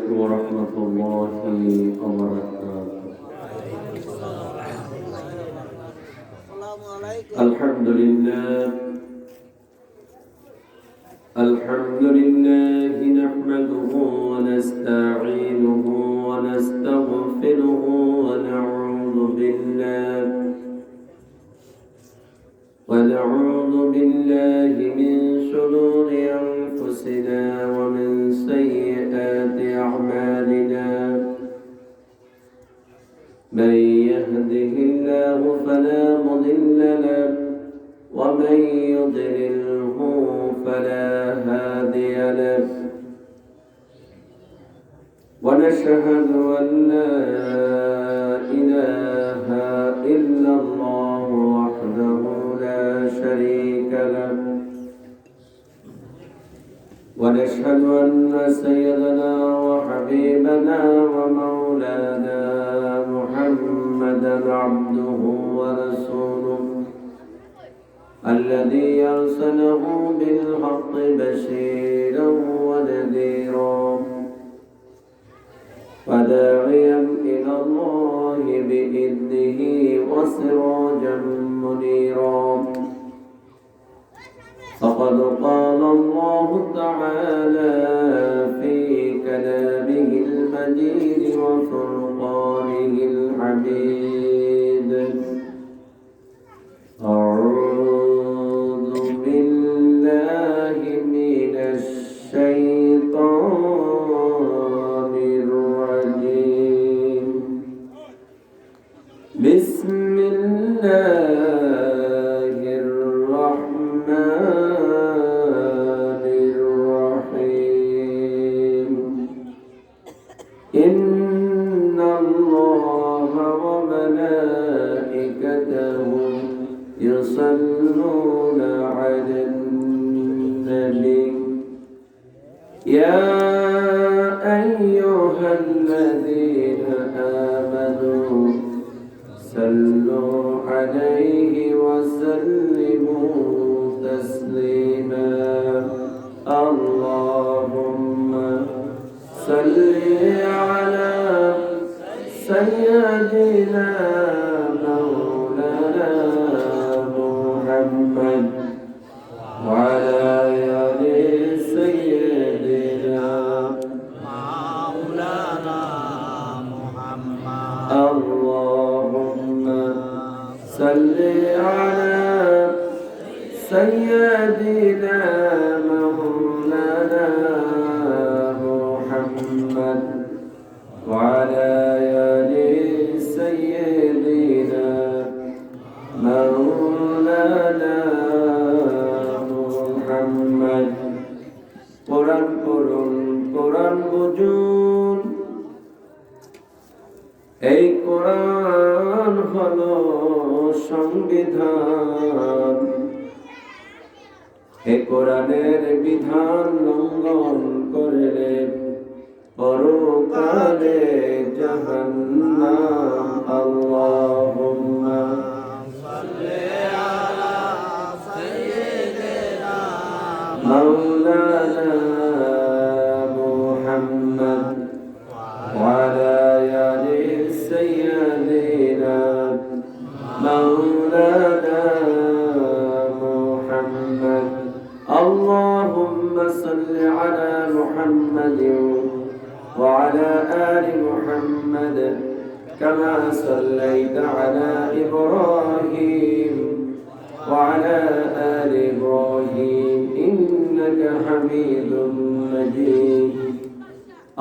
عليكم ورحمة الله وبركاته. الحمد لله نحمده ونستعينه ونستغفره ونعوذ بالله من شرور أنفسنا ومن سيئات أعمالنا. من يهده الله فلا مضل له ومن يضلله فلا هادي له. ونشهد أن لا إله إلا الله وحده لا شريك له. ونشهد أن سيدنا وحبيبنا ومولانا محمدا عبده ورسوله الذي أرسله بالحق بشيرا ونذيرا وداعيا إلى الله بإذنه وسراجا منيرا. فقد قال الله تعالى في كلامه المجيد وفرقانه الحميد: أعوذ بالله من الشيطان الرجيم. بسم الله الرحمن الرحيم. إن الله وملائكته يصلون على النبي يا أيها الذين آمنوا صلوا عليه وسلموا تسليما. اللهم صل على سيدنا مولانا محمد وعلى آل سيدنا مولانا محمد. اللهم صل على سيدنا مولانا محمد وعلى آل سيدنا مولانا محمد. কোরআন পড়ুন, কোরআন বুঝুন। এই কোরআন হলো সংবিধান। এই কোরআনের বিধান লঙ্ঘন করলে পরকালে জাহান্নাম। আল্লাহুম্মা সাল্লি আলা সাইয়্যিদিনা মাওলানা মুহাম্মদ ওয়া আলা আলি সাইয়্যিদিনা মাওলানা মুহাম্মদ। আল্লাহুম্মা সাল্লি আলা মুহাম্মাদিন وعلى آل محمد كما صليت على إبراهيم وعلى آل إبراهيم إنك حميد مجيد.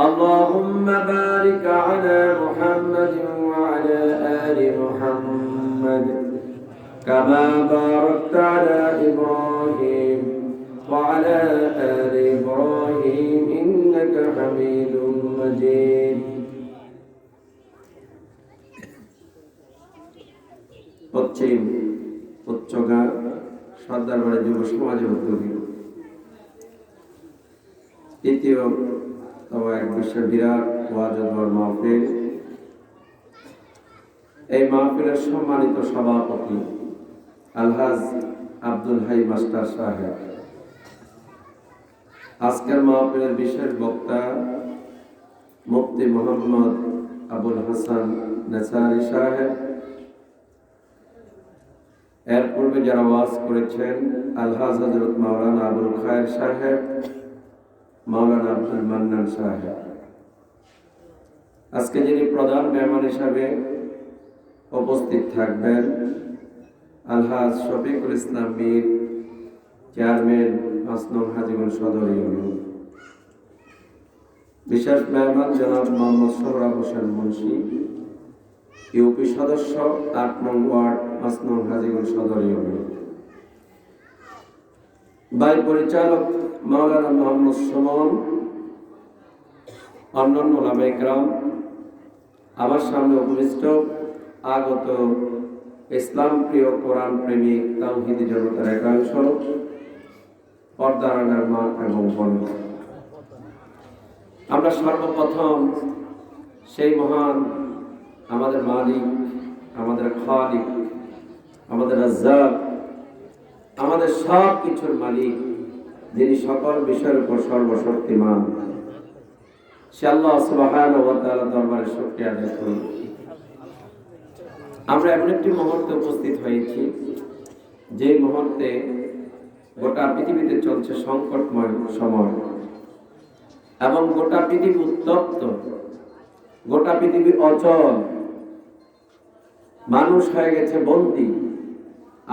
اللهم بارك على محمد وعلى آل محمد كما باركت على إبراهيم وعلى آل إبراهيم إنك حميد مجيد. পশ্চিম উচ্চগা সর্দারবাড়ি যুব সমাজের উদ্যোগী তৃতীয় এক বিশ্বের বিরাট ওয়াজ মাহফিল। এই মাহফিলের সম্মানিত সভাপতি আলহাজ আব্দুল হাই মাস্টার সাহেব, আজকের মাহফিলের বিশেষ বক্তা মুফতি মোহাম্মদ আবুল হাসান নেসারি সাহেব, এর পূর্বে যারা ওয়াজ করেছেন আলহাজ হযরত মাওলানা আবুল খায়ের সাহেব, মাওলানা আব্দুল মান্নান সাহেব, আজকে যিনি প্রধান মেহমান হিসাবে উপস্থিত থাকবেন আলহাজ শফিকুল ইসলাম মীর, চেয়ারম্যান ৫ নং হাজীগঞ্জ সদর ইউনিয়ন। বিশেষ মেহমান জনাব মোহাম্মদ সোহরাব হোসেন মুন্সি, ইউপি সদস্য ৮ নং ওয়ার্ড ৫ নং হাজীগঞ্জ সদর ইউনিয়ন। বাই পরিচালক মাওলানা মোহাম্মদ সুমন, অন্যান্য ওলামায়ে কেরাম, আমার সামনে উপবিষ্ট আগত ইসলাম প্রিয় কোরআন প্রেমিক তাওহীদি জনতার একাংশ, পর্দার আড়ালের মা এবং বোন, আমরা সর্বপ্রথম সেই মহান আমাদের মালিক, আমাদের খালিক, আমাদের রাজ্জাক, আমাদের সব কিছুর মালিক, যিনি সকল বিষয়ের উপর সর্বশক্তিমান, সে আল্লাহ সুবহানাহু ওয়া তাআলা দরবারে শুকরিয়া আদায় করি। আমরা এমন একটি মুহূর্তে উপস্থিত হয়েছি যে মুহূর্তে গোটা পৃথিবীতে চলছে সংকটময় সময় এবং গোটা পৃথিবী উত্তপ্ত, গোটা পৃথিবী অচল, মানুষ হয়ে গেছে বন্দী।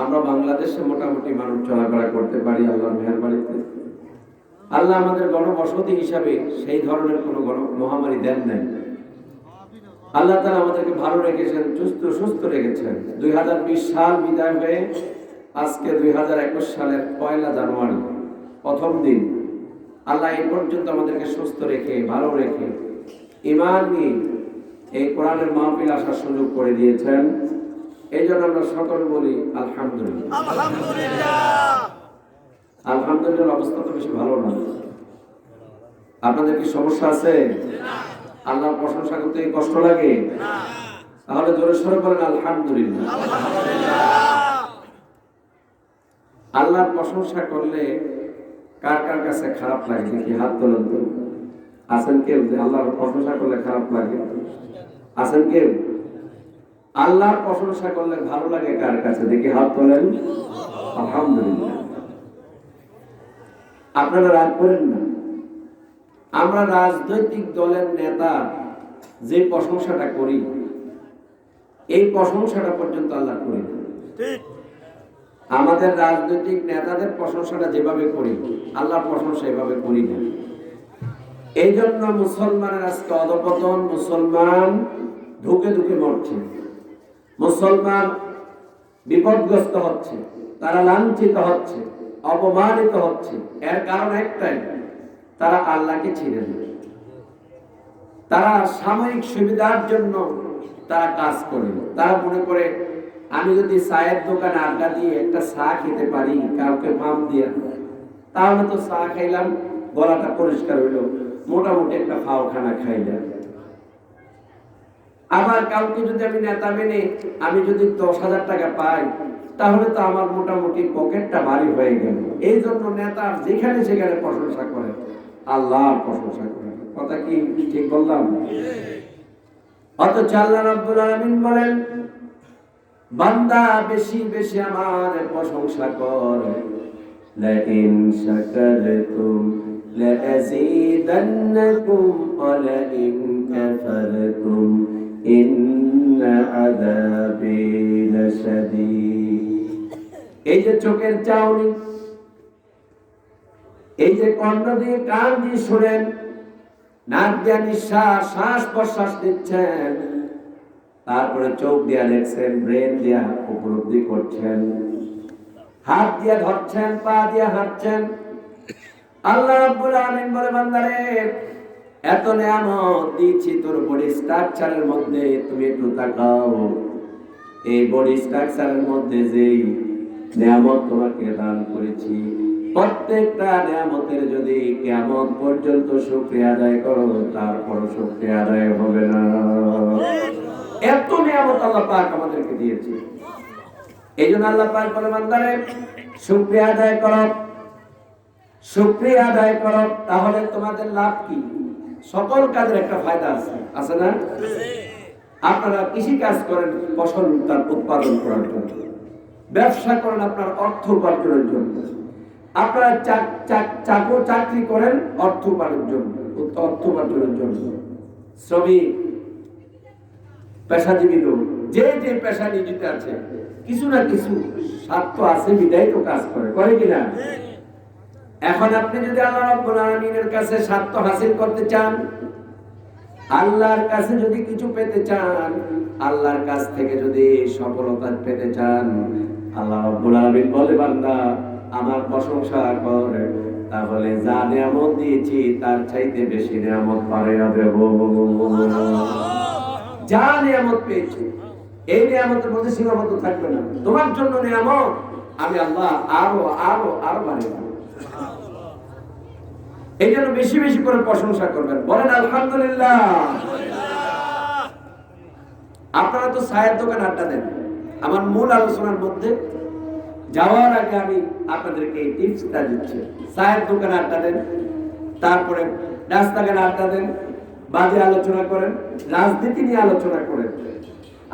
আমরা বাংলাদেশে মোটামুটি মানুষ চলাফেরা করতে পারি আল্লাহর মেহেরবানিতে। আল্লাহ আমাদের গণবসতি হিসাবে সেই ধরনের কোনো মহামারী দেন নাই। আল্লাহ তাআলা আমাদেরকে ভালো রেখেছেন, সুস্থ রেখেছেন। 2020 সাল বিদায় হয়ে আজকে 2021 সালের 1 জানুয়ারি প্রথম দিন। আল্লাহ এই পর্যন্ত আমাদেরকে সুস্থ রেখে, ভালো রেখে, ঈমান নিয়ে এই কোরআনের মাহফিল আসার সুযোগ করে দিয়েছেন। এই জন্য আমরা সকলে বলি আলহামদুলিল্লাহ। আলহামদুলিল্লাহ। অবস্থা তো বেশি ভালো না। আপনাদের কি সমস্যা আছে? আল্লাহর প্রশংসা করতে কষ্ট লাগে? তাহলে জোরে সোরে বলেন আলহামদুলিল্লাহ। আল্লাহর প্রশংসা করলে কার কার কাছে খারাপ লাগে দেখি হাত তোলেন তো। আছেন কেউ যে আল্লাহর প্রশংসা করলে খারাপ লাগে? আছেন কেউ? আল্লাহর প্রশংসা করলে ভালো লাগে কার কাছে দেখি হাত তোলেন। আলহামদুলিল্লাহ। আপনারা রাগ করেন না। আমরা রাজনৈতিক দলের নেতা যে প্রশংসাটা করি, এই প্রশংসাটা পর্যন্ত আল্লাহ করি না। আমাদের রাজনৈতিক নেতাদের প্রশংসাটা যেভাবে করি, আল্লাহর প্রশংসা এভাবে করি না। এই জন্য মুসলমানের আজকে অধঃপতন, মুসলমান ধুকে ধুকে মরছে, মুসলমান বিপদগ্রস্ত হচ্ছে, তারা লাঞ্ছিত হচ্ছে, অপমানিত হচ্ছে। এর কারণ একটাই, তারা আল্লাহকে চিনে না। তারা সাময়িক সুবিধার জন্য তারা কাজ করে। তারা মনে করে আমি যদি চায়ের দোকানে আড্ডা দিয়ে একটা চা খেতে পারি কাউকে ফার্ম দিয়ে, তাহলে তো চা খাইলাম, গলাটা পরিষ্কার হইল, মোটামুটি একটা খাওয়াখানা খাইলাম। আবার কাউকে যদি আমি নেতা মেনে আমি যদি 10,000 টাকা পাই, তাহলে তো আমার মোটামুটি পকেটটা ভারী হয়ে গেল। এই জন্য নেতা যেখানে সেখানে প্রশংসা করে, আল্লাহর প্রশংসা করে। কথা কি ঠিক বললাম? অথচ আল্লাহ রাব্বুল আলামিন বলেন, বান্দা বেশি বেশি আমার প্রশংসা কর, লা ইন শাকারতুম লা আযীদান্নাকুম ওয়া লা ইন কাফারতুম ইন্না আযাবি লাশাদীদ। এই যে চোখের চাউনি, এই যে কর্ণ দিয়ে কান দিয়ে শুনেন, নাক দিয়ে নিঃশ্বাস শ্বাস প্রশ্বাস নিচ্ছেন, তারপরে চোখ দিয়ে দেখছেন, ব্রেন দিয়ে উপলব্ধি করছেন, হাত দিয়ে ধরছেন, পা দিয়ে হাঁটছেন। আল্লাহ রাব্বুল আলামিন বলে, বান্দারে এত নিয়ামত দিয়েছি তোর বডি স্ট্রাকচারের মধ্যে, তুমি একটু তাকাও। এই বডি স্ট্রাকচারের মধ্যে যেই নিয়ামত তোমাকে দান করেছি, প্রত্যেকটা নিয়ামতের যদি কিয়ামত পর্যন্ত শুকরিয়া আদায় করো, তারপর শুকরিয়া আদায় হবে না। এত নিয়ামত আল্লাহ পাক আমাদেরকে দিয়েছে। এই জন্য আল্লাহ পাক বলে, বান্দারে শুকরিয়া আদায় করো, শুকরিয়া আদায় করো। তাহলে তোমাদের লাভ কি? সকল কাজের একটা ফায়দা আছে, আছে না? আপনারা কৃষি কাজ করেন ফসল তার উৎপাদন করার জন্য, ব্যবসা করেন আপনার অর্থ উপার্জনের জন্য, আপনারা চাকরি করেন অর্থ উপার্জনের জন্য, শ্রমিক, পেশাজীবী লোক, যে যে পেশা নিয়োজিত আছে কিছু না কিছু স্বার্থ আছে বিদায় তো কাজ করে কিনা? এখন আপনি যদি আল্লাহ রাব্বুল আলামিনের কাছে স্বার্থ হাসিল করতে চান, আল্লাহর কাছে যদি কিছু পেতে চান, আল্লাহর কাছ থেকে যদি সফলতা পেতে চান, আল্লাহ রাব্বুল আলামিন বলে বান্দা আমার প্রশংসা কর, তাহলে যা নিয়ামত দিয়েছি তার চাইতে বেশি নিয়ামত বাড়াইয়া দেব। যা নিয়ামত পেয়েছি এই নিয়ামতের মধ্যে সীমাবদ্ধ থাকবে না, তোমার জন্য নিয়ামত আমি আল্লাহ আরো আরো আরো বাড়িয়ে দেব। এই জন্য বেশি বেশি করে প্রশংসা করবেন, বলেন আলহামদুলিল্লাহ। আপনারা তো চায়ের দোকান আড্ডা দেন, আমার মূল আলোচনার মধ্যে যাওয়ার আগে আমি আপনাদেরকে এই টিপসটা দিচ্ছি। চায়ের দোকান আড্ডা দেন, তারপরে রাস্তাঘাটে আড্ডা দেন, বাজে আলোচনা করেন, রাজনীতি নিয়ে আলোচনা করেন।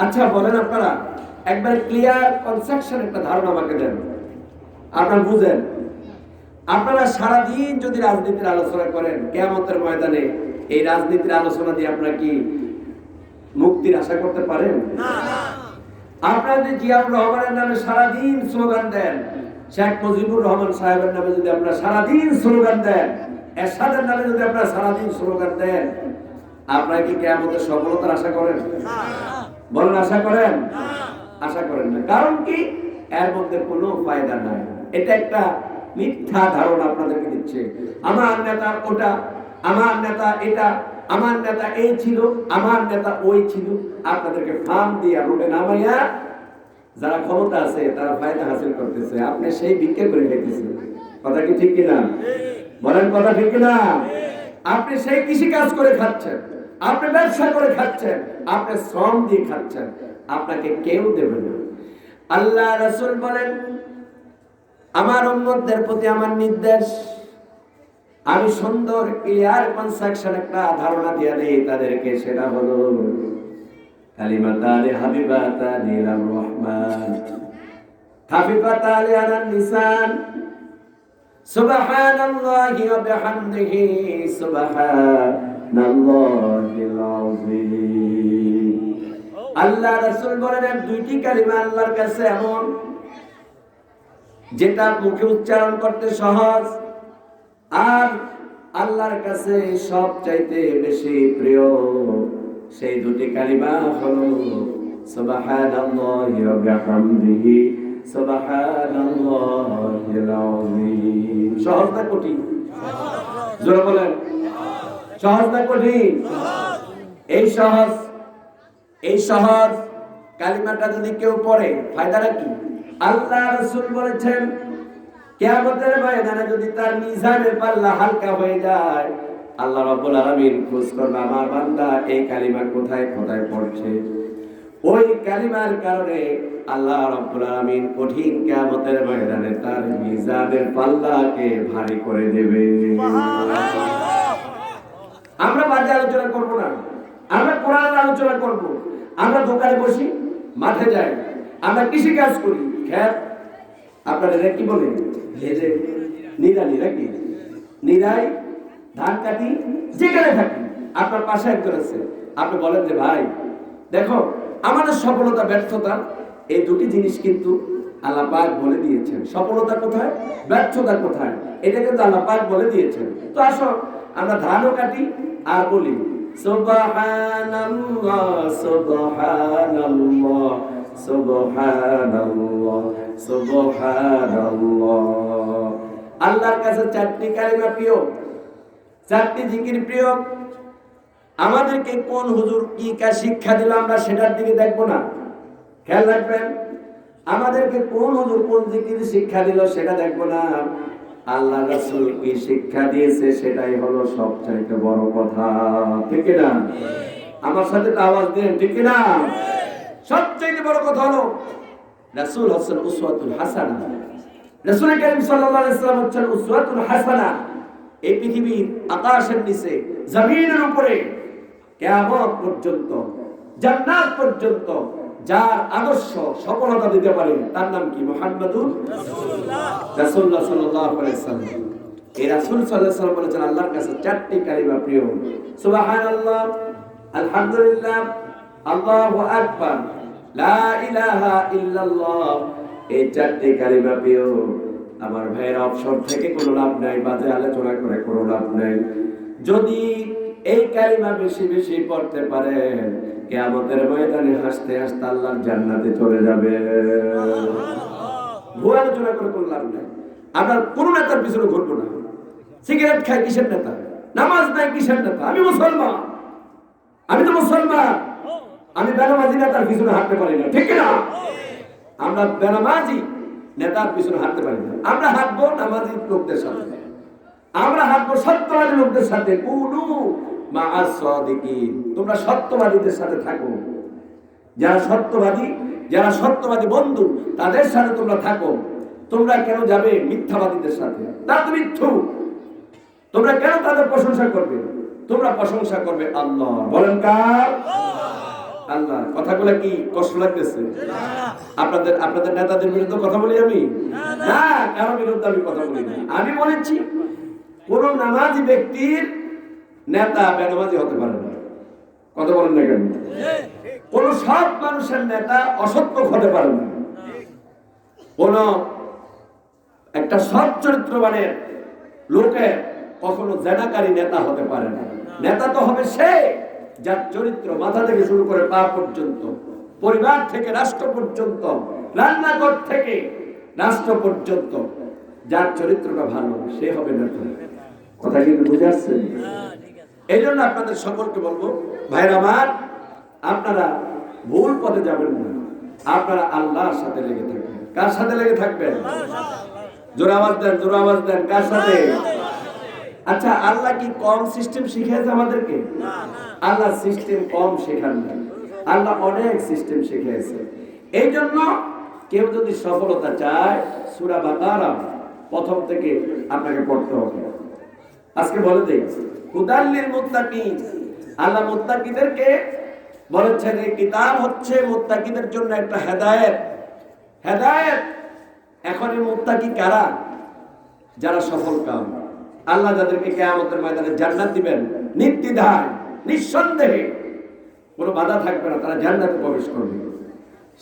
আচ্ছা বলেন, আপনারা একবার ক্লিয়ার কনসেপশন একটা ধারণা আমাকে দেন, আপনারা বুঝেন। আপনারা সারাদিন যদি রাজনীতির আলোচনা করেন, কিয়ামতের ময়দানে এই রাজনীতির আলোচনা দিয়ে আপনারা কি মুক্তির আশা করতে পারেন? আপনারা যদি জিয়াউর রহমানের নামে সারাদিন স্লোগান দেন, শেখ মুজিবুর রহমান সাহেবের নামে যদি আপনারা সারাদিন স্লোগান দেন, এরশাদের নামে যদি আপনারা সারাদিন স্লোগান দেন, আপনারা কি কিয়ামতের সফলতার আশা করেন? বলেন আশা করেন? আশা করেন না। কারণ কি? এর মধ্যে কোনো ফায়দা নাই। এটা একটা মিথ্যা ধারণা আপনাদেরকে দিচ্ছে। আমার নেতা ওটা, আমার নেতা এটা, আমার নেতা এই ছিল, আমার নেতা ওই ছিল। আপনাদেরকে ফার্ম দিয়ে রোডে নামাইয়া যারা ক্ষমতা আছে তারা ফায়দা হাসিল করতেছে, আপনি সেই ভিক্ষা করে খাইতেছেন। কথা কি ঠিক কিনা? বলেন কথা ঠিক কিনা? আপনি সেই কৃষি কাজ করে খাচ্ছেন, আপনি ব্যবসা করে খাচ্ছেন, আপনি শ্রম দিয়ে খাচ্ছেন, আপনাকে কেউ দেবে না। আল্লাহ রাসূল বলেন, আমার উম্মতদের প্রতি আমার নির্দেশ, আমি সুন্দর ক্লিয়ার কনসেপশন একটা ধারণা দিয়ে দেই তাদেরকে, সেটা হলো কালিমাতানি হাবিবাতানি ইলার রহমান খাফিফাতানি আলান লিসান সুবহানাল্লাহি ওয়া বিহামদিহি সুবহানাল্লাহিল আযীম। আল্লাহ রাসূল বলেন, দুইটি কালিমা আল্লাহর কাছে এমন যেটা মুখে উচ্চারণ করতে সহজ, আর আল্লাহর কাছে সবচাইতে বেশি প্রিয়। সেই দুটি কালিমা হলো সুবহানাল্লাহি ওয়া বিহামদিহি সুবহানাল্লাহিল আযীম। সহজ না কঠিন? জোরে বলেন, সহজ না কঠিন? এই সহজ কালিমাটা যদি কেউ পড়ে ফায়দাটা কি? আল্লাহ রাসূল বলেছেন, কিয়ামতের ময়দানে যদি তার মিজানের পাল্লা হালকা হয়ে যায়, আল্লাহ রাব্বুল আলামিন খোঁজ করবে আমার বান্দা এই কালিমা কোথায় কোথায় পড়ছে। ওই কালিমার কারণে আল্লাহ রাব্বুল আলামিন কঠিন কিয়ামতের ময়দানে তার মিজানের পাল্লাকে ভারী করে দেবে। আমরা বাজে আলোচনা করব না, আমরা কোরআনের আলোচনা করব। আমরা দোকানে বসি, মাঠে যাই, আমরা কৃষি কাজ করি, খেত আপনারা কি বলে নিরানি নাকি নিরাই, ধান কাটি, যেখানে থাকি আপনার পাশে একজন আছে, আপনি বলেন যে ভাই দেখো আমাদের সফলতা ব্যর্থতা এই দুটি জিনিস কিন্তু আল্লাহ পাক বলে দিয়েছেন। সফলতা কোথায়, ব্যর্থতা কোথায়, এটা কিন্তু আল্লাহ পাক বলে দিয়েছেন। তো আসো আমরা ধানও কাটি আর বলি সুবহানাল্লাহ সুবহানাল্লাহ সুবহানাল্লাহ সুবহানাল্লাহ। আল্লাহর কাছে চারটি কালিমা প্রিয়, চারটি জিকির প্রিয়। আমাদেরকে কোন হুজুর কি শিক্ষা দিল আমরা সেটার দিকে দেখবো না, খেয়াল রাখবেন। আমাদেরকে কোন হুজুর কোন জিকির শিক্ষা দিল সেটা দেখবো না, আল্লাহ রাসূল কি শিক্ষা দিয়েছে সেটাই হলো সবচাইতে বড় কথা। ঠিক না? আমার সাথে আওয়াজ দেন, ঠিক না? সবচাইতে বড় কথা হলো রাসূল হচ্ছেন উসওয়াতুল হাসানা। রাসূল কারীম সাল্লাল্লাহু আলাইহি ওয়াসাল্লাম হচ্ছেন উসওয়াতুল হাসানা। এই পৃথিবীর আকাশের নিচে জমিনের উপরে কিয়ামত পর্যন্ত জান্নাত পর্যন্ত যার আদর্শ সফলতা দিতে পারে তার নাম কি? মুহাম্মাদুর রাসূলুল্লাহ সাল্লাল্লাহু আলাইহি ওয়াসাল্লাম। এই রাসূল সাল্লাল্লাহু আলাইহি ওয়াসাল্লাম বলেছেন আল্লাহর কাছে চারটি কালিমা প্রিয়, সুবহানাল্লাহ, আলহামদুলিল্লাহ, আল্লাহু আকবার, লা ইলাহা ইল্লাল্লাহ। এই চারটি কালিমা প্রিয়। আমার ভাইয়ের অবসর থেকে কোনো লাভ নাই, বাজে আলোচনা করে কোনো লাভ নাই। যদি এই কালিমা বেশি বেশি পড়তে পারেন কিয়ামতের ময়দানে হাসতে হাসতে আল্লাহর জান্নাতে চলে যাবে। ভুয়া আলোচনা করে কোনো লাভ নাই। আমরা কোন নেতার পিছনে ঘুরবো না। সিগারেট খাই কিসের নেতা? নামাজ নাই কিসের নেতা? আমি মুসলমান, আমি তো মুসলমান। আমি বেনামাজি নেতার পিছনে হাঁটতে পারি না, ঠিক না? আমরা বেনামাজি নেতার পিছনে হাঁটতে পারি না। আমরা হাঁটবো নামাজি লোকদের সাথে, আমরা হাঁটবো সত্যবাদী লোকদের সাথে। কুনু মা'আস সাদিকিন, তোমরা সত্যবাদীদের সাথে থাকো। যারা সত্যবাদী বন্ধু তাদের সাথে তোমরা থাকো। তোমরা কেন যাবে মিথ্যাবাদীদের সাথে? তারা তো মিথ্যু। তোমরা কেন তাদের প্রশংসা করবে? তোমরা প্রশংসা করবে আল্লাহ। বলেন কার? আল্লাহ। কথাগুলো কি কষ্ট লাগতেছে? আপনাদের নেতাদের বিরুদ্ধে কথা বলি আমি? না, কারো বিরুদ্ধে আমি কথা বলি না। আমি বলেছি কোন নামাজি ব্যক্তির নেতা বেনামাজি হতে পারে না। কথা বলেন না কেন? কোন সৎ মানুষের নেতা অসত্য হতে পারে না। কোন একটা সৎ চরিত্রবানের লোকের কখনো জেনাকারী নেতা হতে পারে না। নেতা তো হবে সে যার চরিত্র মাথা থেকে শুরু করে পা পর্যন্ত, পরিবার থেকে রাষ্ট্র পর্যন্ত, রান্নাঘর থেকে রাষ্ট্র পর্যন্ত যার চরিত্রটা ভালো সে হবে নেতা। কথা কিন্তু বুঝে আসছে? এই জন্য আপনাদের সকলকে বলবো, ভাইরা আমার, আপনারা ভুল পথে যাবেন না। আপনারা আল্লাহর সাথে লেগে থাকবেন। কার সাথে লেগে থাকবেন? জোরে আওয়াজ দেন, জোরে আওয়াজ দেন। কার সাথে? আচ্ছা, আল্লাহ কি কম সিস্টেম শিখিয়েছে আমাদেরকে? আল্লাহ সিস্টেম কম শেখান না, আল্লাহ অনেক সিস্টেম শিখিয়েছে। এই জন্য কেউ যদি সফলতা চায় সূরা বাকারা প্রথম থেকে আপনাকে পড়তে হবে। আজকে বলে দেই, হুদাল লিল মুত্তাকিন। আল্লাহ মুত্তাকিদেরকে বলেছেন এই কিতাব হচ্ছে মুত্তাকিদের জন্য একটা হেদায়েত। হেদায়েত। এখন এই মুত্তাকি কারা? যারা সফল কাম। আল্লাহ যাদেরকে কিয়ামতের ময়দানে জান্নাত দিবেন নির্দ্বিধায়, নিঃসন্দেহে, কোনো বাধা থাকবে না, তারা জান্নাতে প্রবেশ করবে।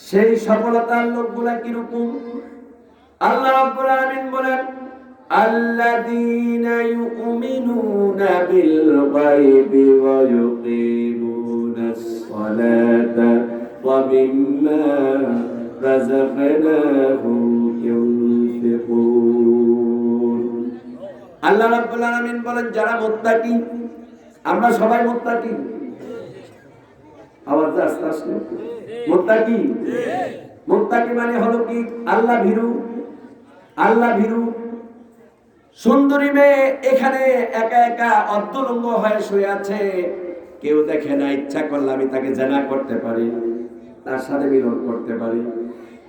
সেই সফলতার লোকগুলা কিরকম? আল্লাহ রাব্বুল আলামিন বলেন, আল্লাযীনা ইউমিনুনা বিল গায়বি ওয়া ইউকিমুনাস সালাতা ওয়া মিম্মা রাযাকনাহুম ইউনফিকুন। আল্লাহ রাব্বুল আলামিন বলেন যারা মুত্তাকি, আমরা সবাই মুত্তাকি। আওয়াজ আস্তে আস্তে। মুত্তাকি, মুত্তাকি মানে হলো কি? আল্লাহ ভীরু। আল্লাহ ভীরু। সুন্দরী মেয়ে এখানে একা একা অর্ধলঙ্গ হয়ে শুয়ে আছে, কেউ দেখে না। ইচ্ছা করলে আমি তাকে জেনা করতে পারি, তার সাথে মিলন করতে পারি,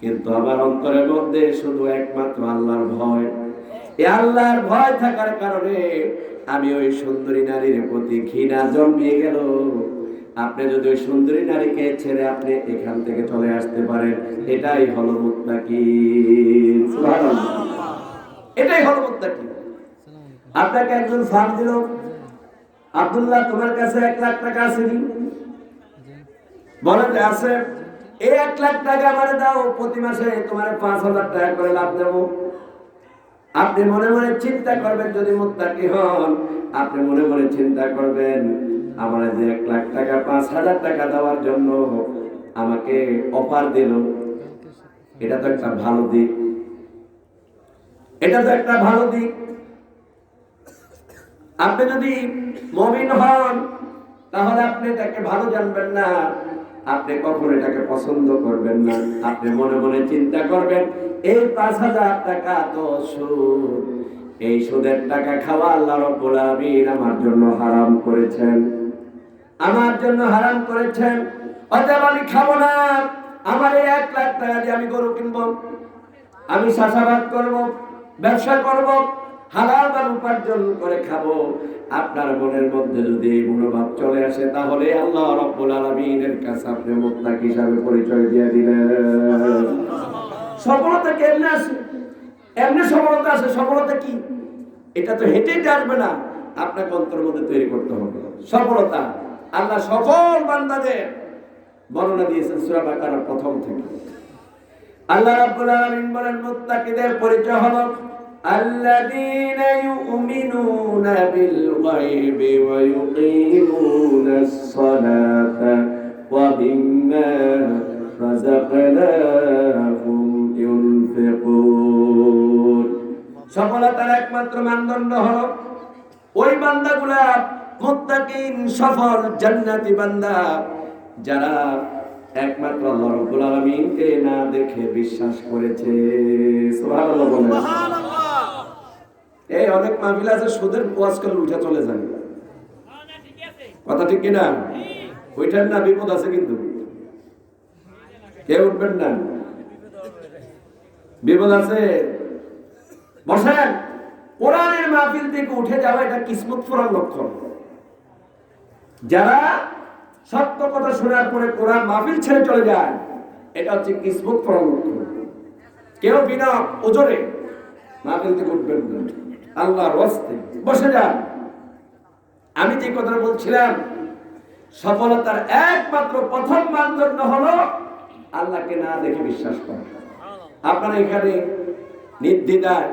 কিন্তু আমার অন্তরের মধ্যে শুধু একমাত্র আল্লাহর ভয়। এই আল্লাহর ভয় থাকার কারণে আমি ওই সুন্দরী নারীর প্রতি ঘৃণা জন্মিয়ে গেল। আপনি যদি ওই সুন্দরী নারীকে ছেড়ে আপনি এখান থেকে চলে আসতে পারেন, এটাই হলো মুত্তাকি। সুবহানাল্লাহ। এটাই হলো মুত্তাকি। আপনাকে একজন ফার্ম দিল, আব্দুল্লাহ তোমার কাছে 1 লাখ টাকা আছে নি? বলেন আছে। এই 1 লাখ টাকা আমারে দাও, প্রতি মাসে তোমার 5000 টাকা করে লাভ দেব। আপনি মনে মনে চিন্তা করবেন, যদি মুত্তাকি হন আপনি মনে মনে চিন্তা করবেন, আমার যে 1 লাখ টাকা 5000 টাকা দেওয়ার জন্য আমাকে অফার দিল, এটা তো একটা ভালো দিক। এটা তো একটা ভালো দিক। আপনি যদি মুমিন হন তাহলে আপনি এটাকে ভালো জানবেন না, আপনি কখনো এটাকে পছন্দ করবেন না। আপনি মনে মনে চিন্তা করবেন এই 5000 টাকা তো সুদ, এই সুদের টাকা খাওয়া আল্লাহ রাব্বুল আলামিন আমার জন্য হারাম করেছেন, আমার জন্য হারাম করেছেন। অতএব আমি খাবো না। আমার এই 1 লাখ টাকা দিয়ে আমি গরু কিনবো, আমি চাষাবাদ করব, ব্যবসা করব, হালালভাবে উপার্জন করে খাবো, আপনার মনের মধ্যে যদি এই মনোভাব চলে আসে, তাহলে আল্লাহ রাব্বুল আলামিনের কাছে আপনি মুত্তাকি হিসাবে পরিচয় দিয়ে দিলেন। সফলতা কেমনে আসে? এমনি সফলতা আসে। সফলতা কি? এটা তো হেঁটে আসবে না, আপনাকে অন্তরের মধ্যে তৈরি করতে হবে সফলতা। আল্লাহ সকল বান্দাদের বর্ণনা দিয়েছেন সূরা বাকারার প্রথম থেকে। আল্লাহ রাব্বুল আলামিন বলেন, মুত্তাকিদের পরিচয় হলো আল্লাযীনা ইউমিনুনা বিল গায়বি ওয়া ইউকিমুনাস সালাতা ওয়া মিম্মা রাযাকনাহুম ইউনফিকুন। সফলতার একমাত্র মানদণ্ড হলো ওই বান্দাগুলা মুত্তাকিন, সফল জান্নাতি বান্দা, যারা একমাত্র আল্লাহ রাব্বুল আলামিনকে না দেখে বিশ্বাস করেছে। সুবহানাল্লাহ বলেন। এই অনেক মাহফিল আছে সুদের ওয়াজ করলে উঠে চলে যায়, কথা ঠিক কিনা? ওইটার না বিপদ আছে, কিন্তু কেউ উঠবেন না, বিপদ আছে। বসেন। কোরআনের মাহফিল থেকে উঠে যাওয়া এটা কিসমত ফোরার লক্ষণ। যারা সত্য কথা শোনার পরে কোরআন মাহফিল ছেড়ে চলে যায়, এটা হচ্ছে কিসমত ফোরার লক্ষণ। কেউ বিনা ওজরে মাহফিল থেকে উঠবেন না, আল্লাহর ওয়াস্তে বসে যান। আমি যে কথা বলছিলাম, সফলতার একমাত্র প্রথম মানদণ্ড হলো আল্লাহকে না দেখে বিশ্বাস করা। আপনারা এখানে নির্দ্বিধায়,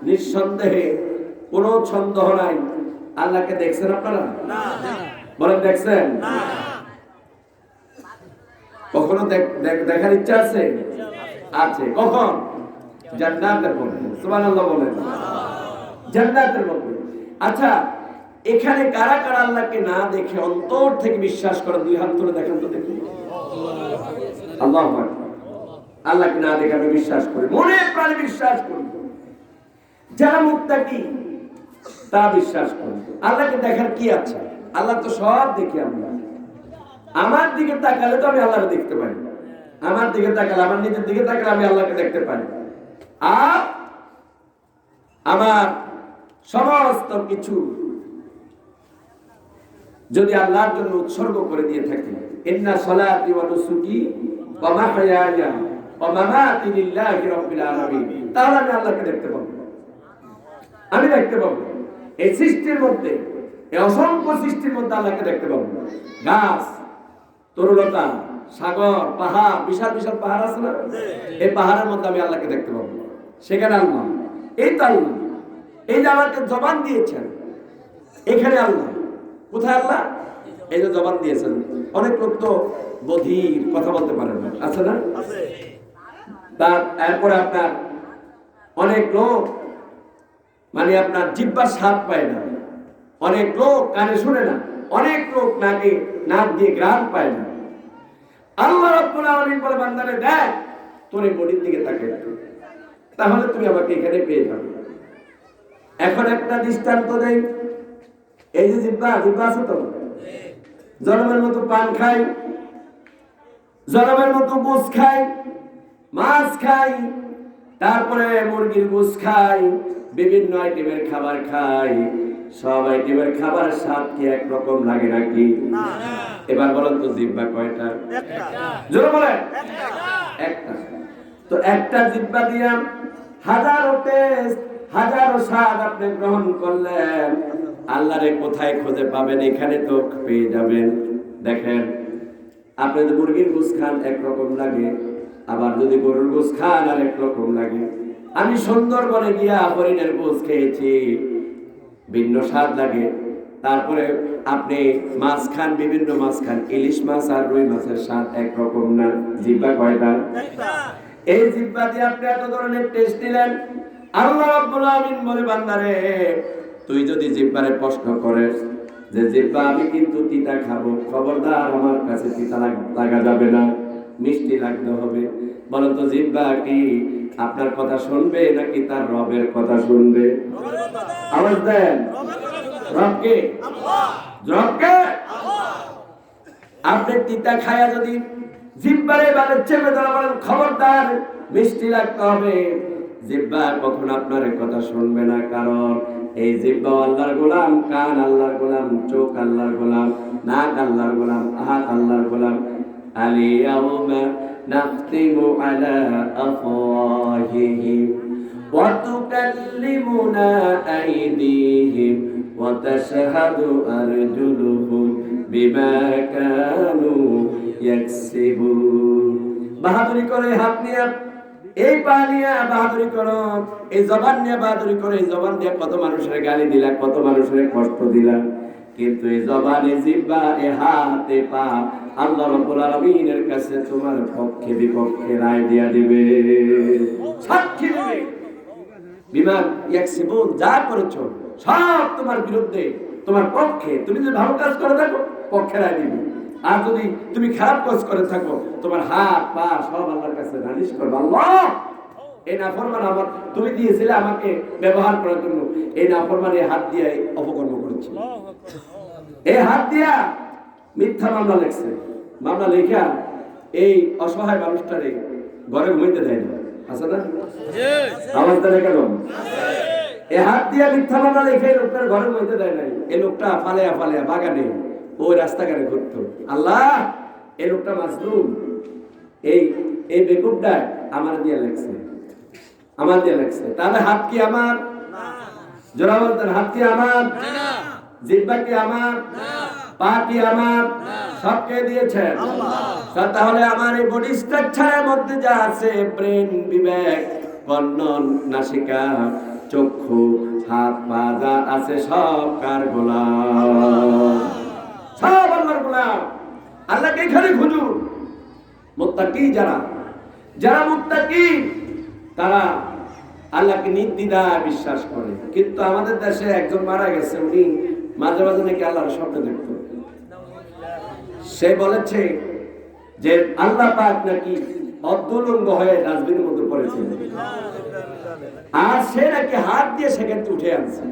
নিঃসন্দেহে, কোনো সন্দেহ নাই, আল্লাহকে দেখছেন আপনারা? বলেন দেখছেন? কখনো দেখার ইচ্ছা আছে? আছে। কখন? জান্নাতের মধ্যে। সুবহানাল্লাহ বলেন। জান্নাতের মধ্যে। আচ্ছা, এখানে কারা কারা আল্লাহকে না দেখে অন্তর থেকে বিশ্বাস করে? দুই হাত তুলে দেখেন তো দেখি। আল্লাহু আকবার। আল্লাহকে না দেখে আমি বিশ্বাস করি, মনে প্রাণে বিশ্বাস করি। যারা মুত্তাকি তারা বিশ্বাস করে। আল্লাহকে দেখার কি আছে? আল্লাহ তো সব দেখি আমরা। আমার দিকে তাকালে তো আমি আল্লাহকে দেখতে পাই, আমার দিকে তাকালে, আমার নিজের দিকে তাকালে আমি আল্লাহকে দেখতে পাই। আর আমার সমস্ত কিছু যদি আল্লাহর জন্য উৎসর্গ করে দিয়ে থাকি, ইন্না সলাতি ওয়া নুসুকি ওয়া মাহইয়ায়া ওয়া মামাতি লিল্লাহি রাব্বিল আলামিন, তাহলে আমি আল্লাহকে দেখতে পাবো। আমি দেখতে পাবো এই সৃষ্টির মধ্যে, এই অসংখ্য সৃষ্টির মধ্যে আল্লাহকে দেখতে পাবো। গাছ, তরুলতা, সাগর, পাহাড়, বিশাল বিশাল পাহাড় আছে না, এই পাহাড়ের মধ্যে আমি আল্লাহকে দেখতে পাবো। সেখানে আল্লাহ। এই তো আল্লাহ। এই যে আমাকে জবান দিয়েছেন, এখানে আল্লাহ। কোথায় আল্লাহ? এই যে জবান দিয়েছেন। অনেক লোক তো বধির, কথা বলতে পারে না, আছে না? তারপরে আপনার অনেক লোক মানে আপনার জিহ্বার স্বাদ পায় না, অনেক লোক কানে শুনে না, অনেক লোক নাক দিয়ে ঘ্রাণ পায় না। আল্লাহ রাব্বুল আলামিন বলে, বান্দারে দেখ, তোর এই বডির দিকে তাকিয়ে, তাহলে তুমি আমাকে এখানে পেয়ে যাবে। এখন একটা দৃষ্টান্ত দেই। এই যে জিহ্বা আছে তো, জনমের মতো পান খাই, জনমের মতো গোস খাই, মাছ খাই, তারপরে মুরগির গোস খাই, বিভিন্ন আইটেমের খাবার খাই। সব আইটেমের খাবার স্বাদ কি একরকম লাগে নাকি? এবার বলেন তো জিহ্বা কয়টা? জোরে বলেন। একটা। তো একটা জিহ্বা দিয়া হাজারো টেস্ট, হাজারো স্বাদ আপনি গ্রহণ করলেন। আল্লাহরে কোথায় খুঁজে পাবেন? এখানে তো পেয়ে যাবেন। দেখেন, আপনি যদি মুরগির গোস খান একরকম লাগে, আবার যদি গরুর গোস খান আর একরকম লাগে। আমি সুন্দরবনে গিয়া হরিণের গোস খেয়েছি, ভিন্ন স্বাদ লাগে। তারপরে আপনি মাছ খান, বিভিন্ন মাছ খান, ইলিশ মাছ আর রুই মাছের স্বাদ একরকম না। জিহ্বা কয়টা? এই জিহ্বা দিয়ে আপনি এত ধরনের টেস্ট নিলেন। আল্লাহ রাব্বুল আলামিন বলে, বান্দারে, তুই যদি জিহ্বারে প্রশ্ন করিস যে জিহ্বা আমি কিন্তু তিতা খাবো, খবরদার আমার কাছে তিতা লাগা যাবে না, মিষ্টি লাগতে হবে। বলেন তো জিহ্বা কি আপনার কথা শুনবে নাকি তার রবের কথা শুনবে? আওয়াজ দেন। রবকে, রবকে। আপনি তিতা খায়া যদি জিহ্বারে চেপে ধরা, বলেন খবরদার মিষ্টি লাগতে হবে, জিহ্বা কখনো আপনার কথা শুনবে না, কারণ এই জিহ্বা আল্লাহর গোলাম, কান আল্লাহর গোলাম, চোখ আল্লাহর গোলাম, নাক আল্লাহর গোলাম, হাত আল্লাহর গোলাম। আলিয়াউমা নাখতিমু আলা আফওয়াহিহিম ওয়া তুকাল্লিমুনা আইদিহিম ওয়া তাশহাদু আরজুলুহুম বিমা কানু ইয়াকসিবুন। বাহাদুরি করে হাত নিয়ে, এই পা নিয়ে বাহাদুরি করো, এই জবান নিয়ে বাহাদুরি করো। এই জবান দিয়ে কত মানুষের গালি দিলা, কত মানুষের কষ্ট দিলা, কিন্তু এই জবান, এই জিহ্বা, এই হাত, এই পা আল্লাহ রাব্বুল আলামিনের কাছে তোমার পক্ষে বিপক্ষে রায় দিয়া দিবে, সাক্ষী দিবে। বিমা ইয়াকসিবুন, যা করেছো সব তোমার বিরুদ্ধে, তোমার পক্ষে। তুমি যদি ভালো কাজ করে থাকো পক্ষে রায় দিবে, আর যদি তুমি খারাপ কাজ করে থাকো তোমার হাত পা সব আল্লাহর কাছে নালিশ করবে। আল্লাহ, এই নাফরমান আমার, তুমি দিয়েছিলে আমাকে ব্যবহার করার জন্য, এই নাফরমান এই হাত দিয়ে অপকর্ম করেছে, এই হাত দিয়া মিথ্যা মামলা লেখছে। মামলা লেখা এই অসহায় মানুষটারে ঘরে ঘুমাইতে দেয় না, আছে না? আওয়াজ দেয় কেন? এই হাত দিয়া মিথ্যা মামলা লেখে লোকটার ঘরে ঘুমাইতে দেয় নাই। এই লোকটা ফালেয়া ফালেয়া বাগানে ওই রাস্তাঘাটে ঘুরতো। আল্লাহ, এই লোকটা মাজলুম, এই বেকুবটা আমার দিয়ে লেখছে, আমার দিয়ে লেখছে। তাহলে হাত কি আমার? জোরা বলতেন, হাত কি আমার? জিহ্বা কি আমার? পা কি আমার? সবকে দিয়েছেন আল্লাহ। তাহলে আমার এই বডি স্ট্রাকচারের মধ্যে যা আছে, ব্রেন, বিবেক, কর্ণন, নাসিকা, চক্ষু, হাত পা যা আছে সব কার গোলাম? সব আল্লাহর গোলাম। আল্লাহকে এখানে খুঁজুন। মুত্তাকি যারা, যারা মুত্তাকি তারা আল্লাহকে নির্দ্বিধায় বিশ্বাস করে। কিন্তু আমাদের দেশে একজন মারা গেছে, উনি মাঝে মাঝে নাকি আল্লাহর স্বপ্ন দেখত। সে বলেছে যে আল্লাহ পাক নাকি অর্ধলঙ্গ হয়ে ডাস্টবিনের মধ্যে পড়েছে, আর সে নাকি হাত দিয়ে সেখান থেকে উঠে আনছে।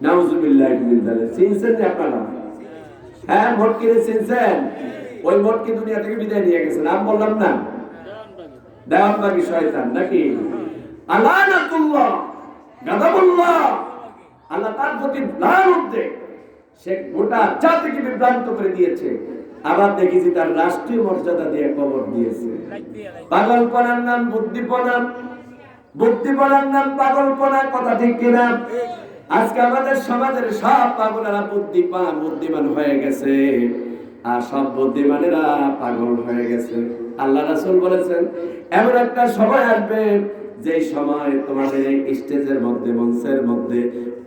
নাউজুবিল্লাহি মিন যালিক। চিনছেন না আপনারা? হ্যাঁ, মটকিরে চিনছেন? ওই মটকি দুনিয়া থেকে বিদায় নিয়ে গেছে, নাম বললাম না, দেওয়ানবাগী শয়তান নাকি? আলানাতুল্লাহ, গাদাবুল্লাহ, আল্লাহ তার প্রতি লাল উদ্বেগ, সে গোটা জাতিকে বিভ্রান্ত করে দিয়েছে। আবার দেখেছি তার রাষ্ট্রীয় মর্যাদা দিয়ে কবর দিয়েছে। পাগলপনার নাম বুদ্ধিপনা, বুদ্ধিপনার নাম পাগলপনা, কথা ঠিক কিনা? আজকে আমাদের সমাজের সব পাগলেরা বুদ্ধিমান হয়ে গেছে, আর সব বুদ্ধিমানেরা পাগল হয়ে গেছে। আল্লাহ রাসূল বলেছেন এমন একটা সময় আসবে যে সময় তোমাদের এই স্টেজের মধ্যে, মঞ্চের মধ্যে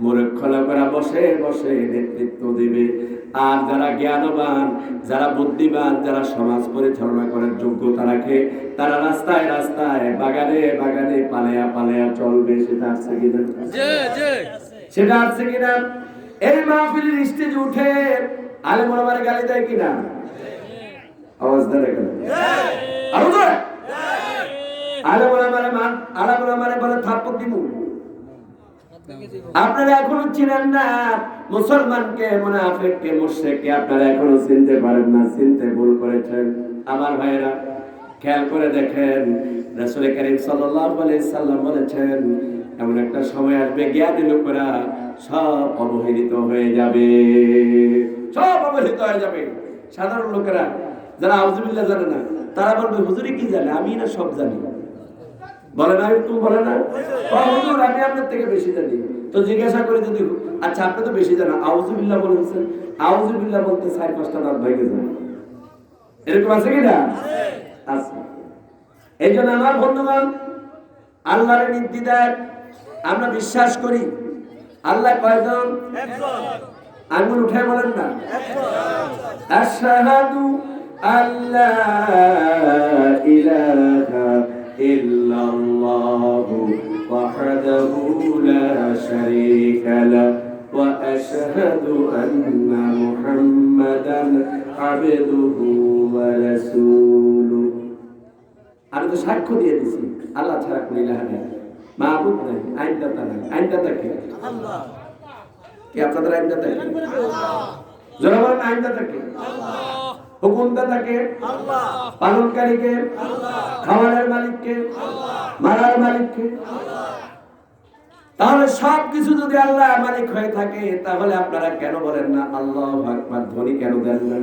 মূর্খ লোকেরা বসে বসে নেতৃত্ব দিবে, আর যারা জ্ঞানবান, যারা বুদ্ধিমান, যারা সমাজ পরিচালনা করার যোগ্যতা রাখে, তারা রাস্তায় রাস্তায়, বাগানে বাগানে পালেয়া পালেয়া চলবে। সেটা আছে কিনা? সেটা আছে কিনা? এই মাহফিলের স্টেজে উঠে আলেম ওলামার গালি দেয় কিনা? আওয়াজ দেয় কেন? আলেম ওলামারে বলে থাপ্পড় দিমু। আপনারা এখনো চিনেন না মুসলমানকে, মুনাফিককে, মুশরিককে আপনারা এখনো চিনতে পারেন না, চিনতে ভুল করেছেন। আমার ভাইরা খেয়াল করে দেখেন, রাসূল কারীম সাল্লাল্লাহু আলাইহি সাল্লাম বলেছেন এমন একটা সময় আসবে জ্ঞানী লোকেরা সব অবহেলিত হয়ে যাবে, সব অবহেলিত হয়ে যাবে। সাধারণ লোকেরা যারা আউযুবিল্লাহ জানে না, তারা বলবে হুজুরি কি জানে, আমি না সব জানি। বলে না, একটু বলে না, হুজুর আমি আপনার থেকে বেশি জানি। তো জিজ্ঞাসা করে যদি, আচ্ছা আপনি তো বেশি জানেন, আউযুবিল্লাহ বলেছেন, আউযুবিল্লাহ বলতে 4-5টা দাঁত ভেঙে যায়, এরকম আছে কিনা? আছে। এই জন্য আমার বন্ধুগণ, আল্লাহর নির্দ্বিধায় আমরা বিশ্বাস করি। আল্লাহ কয়জন? আঙ্গুল উঠে বলেন না, আশহাদু আল্লা ইলাহা ইল্লাল্লাহু ওয়াহদাহু লা শারীকা লাহু ওয়া আশহাদু আন্না মুহাম্মাদান আবদুহু ওয়া রাসূলুহু। আমি তো সাক্ষ্য দিয়ে দিছি আল্লাহ ছাড়া কোনো ইলাহা নেই, মাবুদ নাই, আইনদাতা নাই। আইনদাতা কে? আল্লাহ। কি আপনাদের আইনদাতা কে? আল্লাহ। যারা বলেন আইনদাতা কে? আল্লাহ। হুকুমদাতা কে? আল্লাহ। পালনকারী কে? আল্লাহ। খাওয়ানোর মালিক কে? আল্লাহ। মারার মালিক কে? আল্লাহ। তাহলে সবকিছু যদি আল্লাহ মালিক হয়ে থাকে, তাহলে আপনারা কেন বলেন না আল্লাহু আকবার, ধ্বনি কেন দেন না?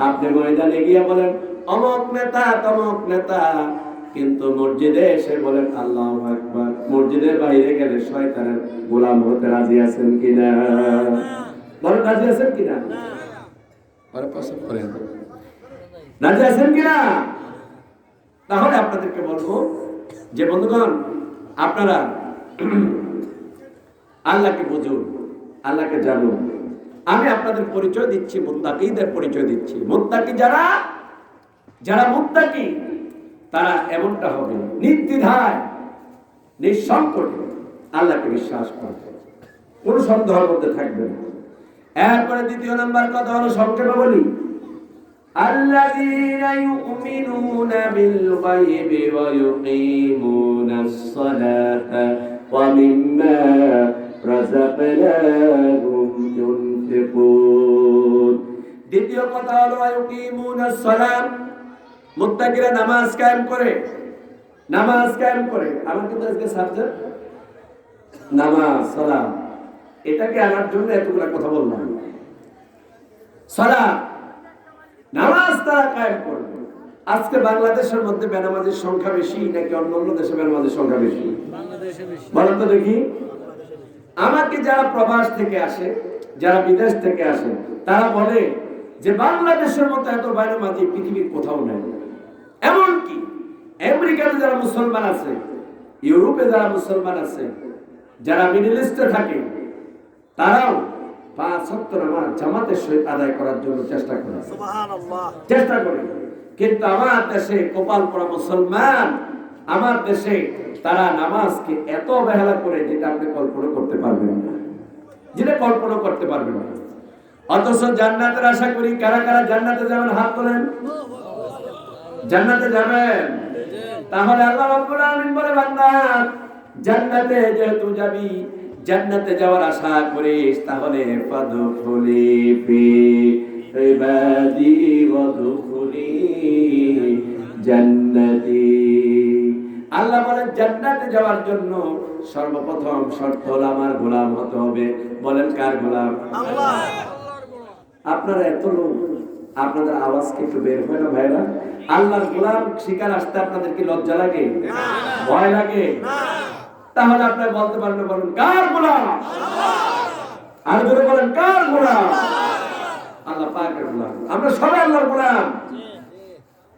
আপনি ময়দানে গিয়ে বলেন অমুক নেতা তমুক নেতা, কিন্তু মসজিদে এসে বলেন আল্লাহু আকবার। মসজিদের বাইরে গেলে শয়তানের গোলাম হতে রাজি আছেন কিনা? বলেন রাজি আছেন কিনা? রাজি আছেন কিনা? তাহলে আপনাদেরকে বলবো যে বন্ধুগণ, আপনারা আল্লাহকে বুঝুন, আল্লাহকে জানুন। আমি আপনাদের পরিচয় দিচ্ছি, মুত্তাকিদের পরিচয় দিচ্ছি। মুত্তাকি যারা, যারা মুত্তাকি তারা এমনটা হবে, নির্দ্বিধায় নিঃসংকোচে আল্লাহকে বিশ্বাস করবে, কোনো সন্দেহের মধ্যে থাকবে না। এরপরে দ্বিতীয় নাম্বার কথা হলো, সংক্ষেপে বলি, আল্লাযীনা ইউমিনুনা বিল গায়বি ওয়া ইউকিমুনাস সালাতা ওয়া মিম্মা রাযাকনাহুম ইউনফিকুন। দ্বিতীয় কথা হলো ইউকিমুনাস সালাত, মুত্তাকিরা নামাজ কায়েম করে, নামাজ কায়েম করে। আমার কিন্তু আজকে সাবজেক্ট নামাজ, সালাত, এটাকে আনার জন্য এতগুলা কথা বললাম। সালাত, নামাজ তারা কায়েম করবে। আজকে বাংলাদেশের মধ্যে বেনামাজির সংখ্যা বেশি নাকি অন্য অন্য দেশে বেনামাজির সংখ্যা বেশি? বাংলাদেশে বেশি। বলেন তো দেখি। আমাকে যারা প্রবাস থেকে আসে, যারা বিদেশ থেকে আসে, তারা বলে যে বাংলাদেশের মতো এত বেনামাজি পৃথিবীর কোথাও নেই। এমনকি আমেরিকাতে যারা মুসলমান আছে, ইউরোপে যারা মুসলমান আছে, যারা মিডল ইস্টে থাকে, তারাও 5 ওয়াক্ত নামাজ জামাতের সহিত আদায় করার জন্য চেষ্টা করে, সুবহানাল্লাহ, চেষ্টা করে। কিন্তু আমার দেশে কপাল পোড়া মুসলমান, আমার দেশে তারা নামাজকে এত অবহেলা করে যেটা আপনি কল্পনা করতে পারবেন না, যেটা কল্পনা করতে পারবেন না। অথচ জান্নাতের আশা করি। কারা কারা জান্নাতে যাবেন হাত তোলেন। জান্নাতে যাবেন? তাহলে আল্লাহ রাব্বুল আলামিন বলে, বান্দা জান্নাতে যেহেতু যাবি, জান্নাতে যাওয়ার আশা করিস, তাহলে ফাদখুলি ফি ইবাদি ওয়াদখুলি জান্নাতি। আল্লাহ বলেন জান্নাতে যাওয়ার জন্য সর্বপ্রথম শর্ত হলো আমার গোলাম হতে হবে। বলেন কার গোলাম? আল্লাহ। আপনারা এত লোক, আপনাদের আওয়াজ কি একটু বের হয় না ভাইরা? আল্লাহর গোলাম শিকার আসতে আপনাদের কি লজ্জা লাগে? ভয় লাগে? তাহলে আপনারা বলতে পারেন, বলুন কার গোলাম? আল্লাহ। আর জোরে বলেন কার গোলাম? আল্লাহ পাকের গোলাম। আমরা সবাই আল্লাহর গোলাম।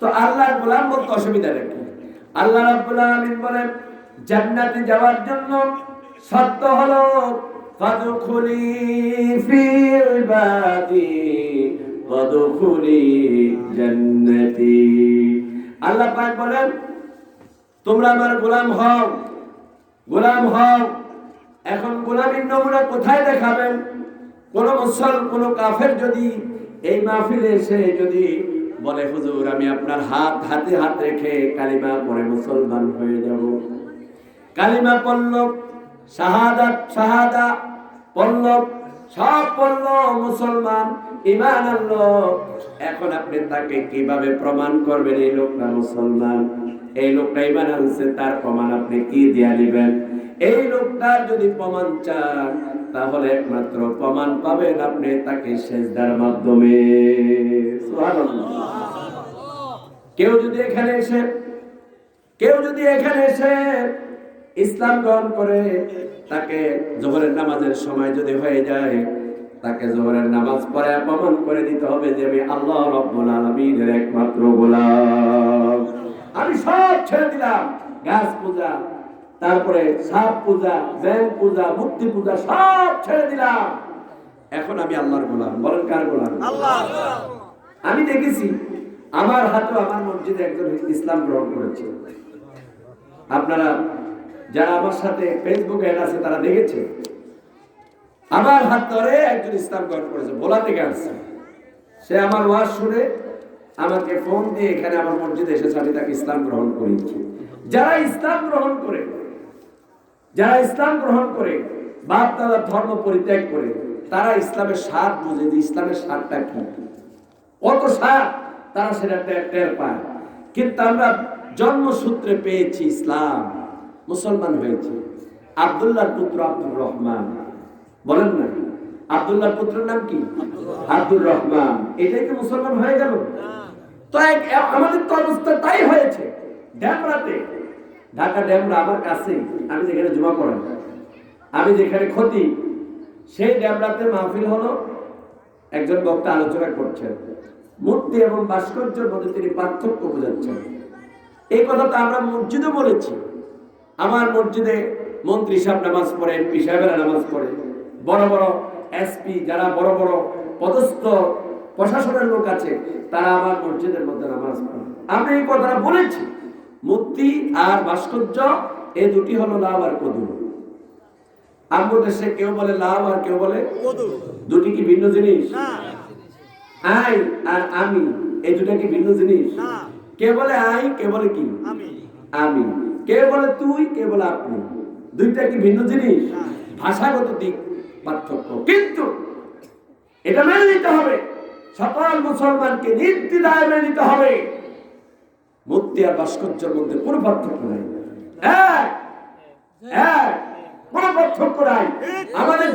তো আল্লাহর গোলাম বলতে অসুবিধা নাকি? আল্লাহ রাব্বুল আলামিন বলেন জান্নাতে যাওয়ার জন্য শর্ত হলো ফাদখুলি ফি ইবাদি ওয়াদখুলি জান্নাতি। আল্লাহ পাক বলেন তোমরা আমার গোলাম হও, গোলাম হও। এখন গোলামীর নমুনা কোথায় দেখাবেন? কোন কাফের যদি এই মাহফিলে এসে যদি বলে হুজুর আমি আপনার হাতে হাত রেখে কালিমা পড়ে মুসলমান হয়ে যাব, কালিমা পড়ল, শাহাদা পড়ল, সব পড়ল, মুসলমান ঈমান আনলো, এখন আপনি তাকে কিভাবে প্রমাণ করবেন এই লোকটা মুসলমান, এই লোকটা ঈমান আনছে, তার প্রমাণ আপনি কি দিয়া দিবেন? এই লোকটার যদি প্রমাণ চান, তাহলে একমাত্র প্রমাণ পাবেন আপনি তাকে সিজদার মাধ্যমে। সুবহানাল্লাহ। কেউ যদি এখানে এসে ইসলাম গ্রহণ করে, তাকে যোহরের নামাজের সময় যদি হয়ে যায়, তাকে যোহরের নামাজ পড়ে প্রমাণ করে দিতে হবে যে আমি আল্লাহ রাব্বুল আলামিনের একমাত্র গোলাম। আমি সব ছেড়ে দিলাম, গাছ পূজা, তারপরে সাপ পূজা, ব্যাং পূজা, মূর্তি পূজা সব ছেড়ে দিলাম, এখন আমি আল্লাহর গোলাম। বলেন কার গোলাম? আল্লাহ। আমি দেখেছি আমার হাতে আমার মসজিদে একজন ইসলাম গ্রহণ করেছে। আপনারা যারা আমার সাথে ফেসবুকে অ্যাড আছে তারা দেখেছে, আমার হাত ধরে একজন ইসলাম গ্রহণ করেছে, ভোলা থেকে আসছে। সে আমার ওয়াজ শুনে আমাকে ফোন দিয়ে এখানে আমার মসজিদে এসেছে, আমি তাকে ইসলাম গ্রহণ করেছি। যারা ইসলাম গ্রহণ করে বাপ দাদার ধর্ম পরিত্যাগ করে, তারা ইসলামের স্বাদ বুঝে যে ইসলামের স্বাদটা কি, কত স্বাদ তারা সেটা টের পায়। কিন্তু আমরা জন্মসূত্রে পেয়েছি ইসলাম, মুসলমান হয়েছি, আব্দুল্লাহর পুত্র আব্দুর রহমান, বলেন না? আব্দুল্লাহর পুত্রের নাম কি? আব্দুর রহমান। এটাই কি মুসলমান হয়ে গেল? তো আমাদের তো অবস্থা তাই হয়েছে। ড্যামরাতে, ঢাকা ড্যামরা আমার কাছে, আমি যেখানে জমা পড়াই, আমি যেখানে ক্ষতি, সেই ড্যামরাতে মাহফিল হলো। একজন বক্তা আলোচনা করছেন, মূর্তি এবং ভাস্কর্যের মধ্যে তিনি পার্থক্য বোঝাচ্ছেন। এই কথা তো আমরা মসজিদে বলেছি। আমার মসজিদে মন্ত্রী সাহেব নামাজ পড়ে, এমপি সাহেবেরা নামাজ পড়ে, বড় বড় এসপি, যারা বড় বড় পদস্থ প্রশাসনের লোক আছে, তারা আমার মসজিদের মধ্যে নামাজ পড়ে। আমি এই কথাটা বলেছি। মূর্তি আর ভাস্কর্য এই দুটি হলো লাভ আর কদু। আমাদের দেশে কেউ বলে লাভ আর কেউ বলে কদু। দুটি কি ভিন্ন জিনিস? আই আর আমি, এই দুটা কি ভিন্ন জিনিস? কে বলে আই, কে বলে কি আমি, কে বলে তুই, কে বলে আপনি। দুইটা কি ভিন্ন জিনিস? ভাষাগত দিক পার্থক্য, কিন্তু এটা মেনে নিতে হবে। সকল মুসলমানকে নির্দ্বিধায় মেনে নিতে হবে। মূর্তি আর ভাস্কর্যের মধ্যে কোনো পার্থক্য নাই, কোনো পার্থক্য নাই। আমাদের